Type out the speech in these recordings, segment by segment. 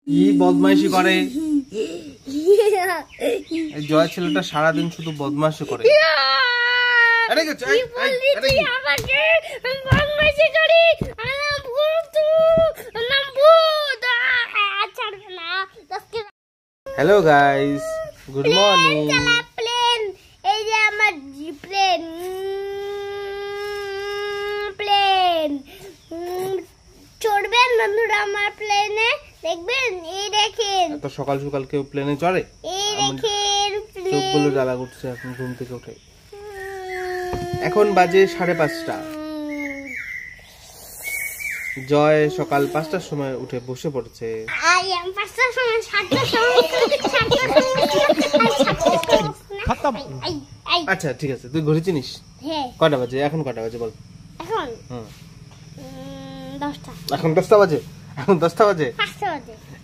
কি বদমাইশি করে এই জয় ছেলেটা সারাদিন শুধু বদমাইশি করে। Hello guys, good morning. এই যে আমার প্লেন প্লেন চড়বেন বন্ধুরা আমার প্লেনে, দেখবেন। এই দেখেন, এত সকাল সকাল কেউ প্লেনে চড়ে? এই দেখেন চোখগুলো জ্বালা করছে এখন ঘুম থেকে উঠে। এখন বাজে 5:30। জয় সকাল 5টার সময় উঠে বসে পড়েছে। আচ্ছা ঠিক আছে, তুই ঘড়ি চিনিস? কটা বাজে এখন? কটা বাজে বল? এখন 10টা। এখন 10টা বাজে? এখন 10টা বাজে?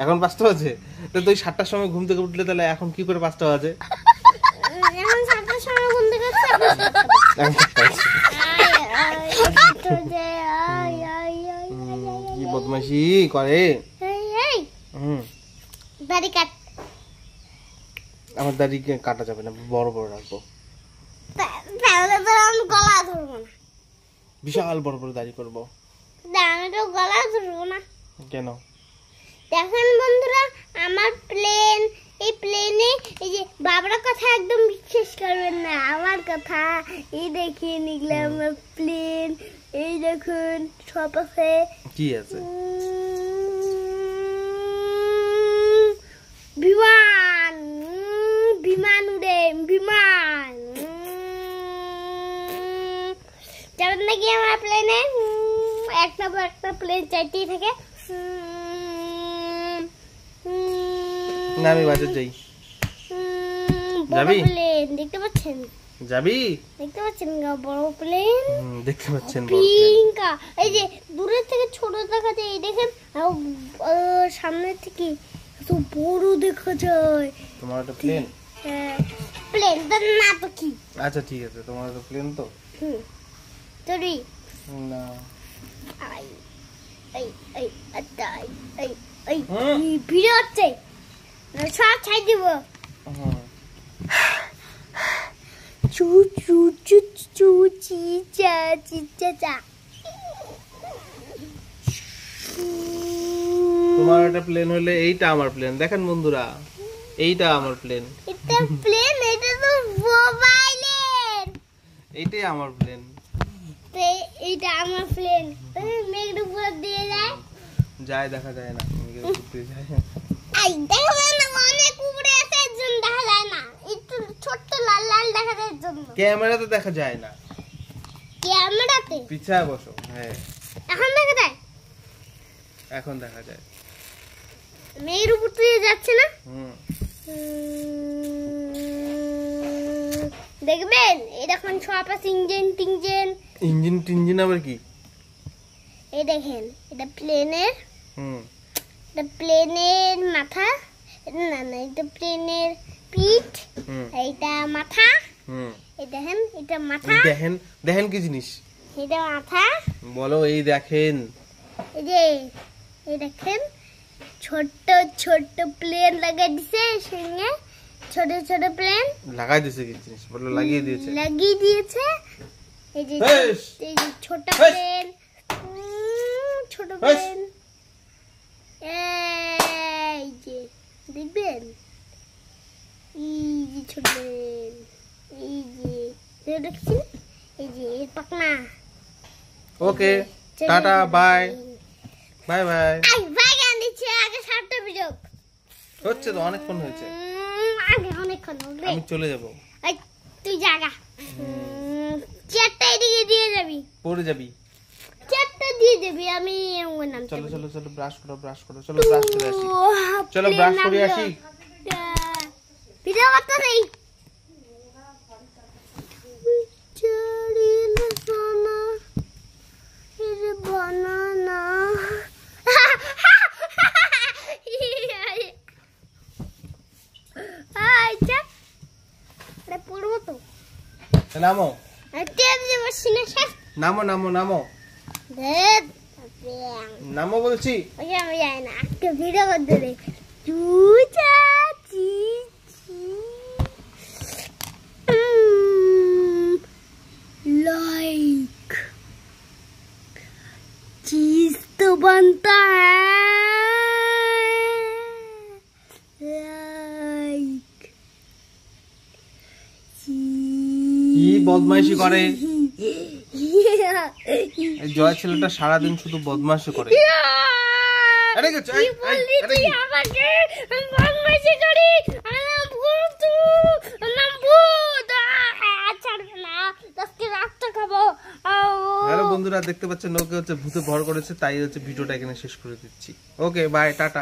এখন 5টা বাজে? তো তুই 7টার সময় ঘুম থেকে উঠলে তাহলে এখন কি করে 5টা বাজে? এখন 7টার সময় ঘুম থেকে উঠছি। কি বদমাইশি করে! দাড়ি কাট। আমার দাড়ি কাটা যাবে না, বড় বড় রাখবো। তাহলে তো আমি গলা ধরবো না। বিশাল বড় বড় দাড়ি করবো। আমি তো গলা ধরবো না। কেন? দেখেন বন্ধুরা, আমার প্লেন, এই প্লেনে এই যে বাবার কথা একদম বিশ্বাস করবেন না, আমার কথা। এই দেখেন, এগুলো আমার প্লেন। এই দেখুন সব আছে। কি আছে? বিমান, বিমান উড়ে, বিমান। যাবেন নাকি আমার প্লেনে? একটা পর একটা প্লেন চাইতেই থাকে। না, আমি বাজার যাই। যাবি? প্লেন দেখতে পাচ্ছেন? যাবি? দেখতে পাচ্ছেন বড় প্লেন? দেখতে পাচ্ছেন? পিঙ্কা। এই যে দূরের থেকে ছোট দেখা যায়, এই দেখেন। সামনে থেকে এত বড় দেখা যায়। তোমার একটা প্লেন? হ্যাঁ, প্লেন তো না তো কি? আচ্ছা ঠিক আছে, তোমার একটা প্লেন তো। চড়ি না। আই এই এই আই এই এই ভিড় হচ্ছে, সব ছাই দিব। চু চু চু চু চি চা চি চা চা। তোমার একটা প্লেন হলে এইটা আমার প্লেন। দেখেন বন্ধুরা, এইটা আমার প্লেন। এটা প্লেন? এটা তো মোবাইলের। এইটাই আমার প্লেন। এইটা আমার প্লেন। মেঘের উপর দিয়ে যায়? যায়, দেখা যায় না। মেঘের উপর দিয়ে যায়। আই দেখা যায় না, অনেক উপরে আছে, এর জন্য দেখা যায় না। একটু ছোট্ট লাল লাল দেখা যায় এর জন্য। ক্যামেরাতে দেখা যায় না। ক্যামেরাতে? পিছায় বসো। হ্যাঁ, এখন দেখা যায়? এখন দেখা যায়। মেঘের উপর দিয়ে যাচ্ছে না? দেখবেন, এই দেখুন সব আছে, ইঞ্জিন টিঞ্জিন। ইঞ্জিন টিঞ্জিন আবার কি? এই দেখেন, এটা প্লেনের। এটা প্লেনের মাথা। না না, এটা প্লেনের পিঠ। এইটা মাথা। এই দেখেন, এটা মাথা। দেখেন, দেখেন কি জিনিস? এটা মাথা। বলো, এই দেখেন। এই যে, এই দেখেন ছোট্ট ছোট্ট প্লেন লাগাই দিছে সঙ্গে। ছোট ছোট প্লেন লাগাই দিয়েছে। কি জিনিস বলো? লাগিয়ে দিয়েছে। লাগিয়ে দিয়েছে। এই যে এই যে ছোট প্লেন, ছোট প্লেন। এই যে দেখবেন, এই যে ছোট প্লেন। এই যে দেখছেন, এই যে এর পাখনা। Okay, tata, bye bye bye. Bye গান দিচ্ছে। আগে 7টা বিযোগ হচ্ছে তো, অনেকক্ষণ হয়েছে। আগে অনেকক্ষণ হবে। আমি চলে যাব। এই তুই জাগা। 4টা এদিকে দিয়ে যাবি। পড়ে যাবি। 4টা দিয়ে যাবি, আমি ওর নাম। চলো চলো চলো, ব্রাশ করো, ব্রাশ করো। চলো ব্রাশ করে আসি। চলো ব্রাশ করে আসি। ভিডিও করতে নেই। বানানা পড়বো তো। নামো, নামো নামো নামো, নামো বলছি। ভিডিও করতে চুচা लाइक चीज तो बनता है लाइक কি বদমাইশি করে এই জয় ছেলেটা সারাদিন শুধু বদমাইশি করে। আরে গেছে কি বললি তুই আমাকে বদমাইশি করি আলাম ভূত আলাম ভূত ছাড়বে না আজকে রাতটা খাবো। হ্যালো বন্ধুরা, দেখতে পাচ্ছেন ওকে হচ্ছে ভূতে ভর করেছে, তাই হচ্ছে ভিডিওটা এখানে শেষ করে দিচ্ছি। Okay bye, tata.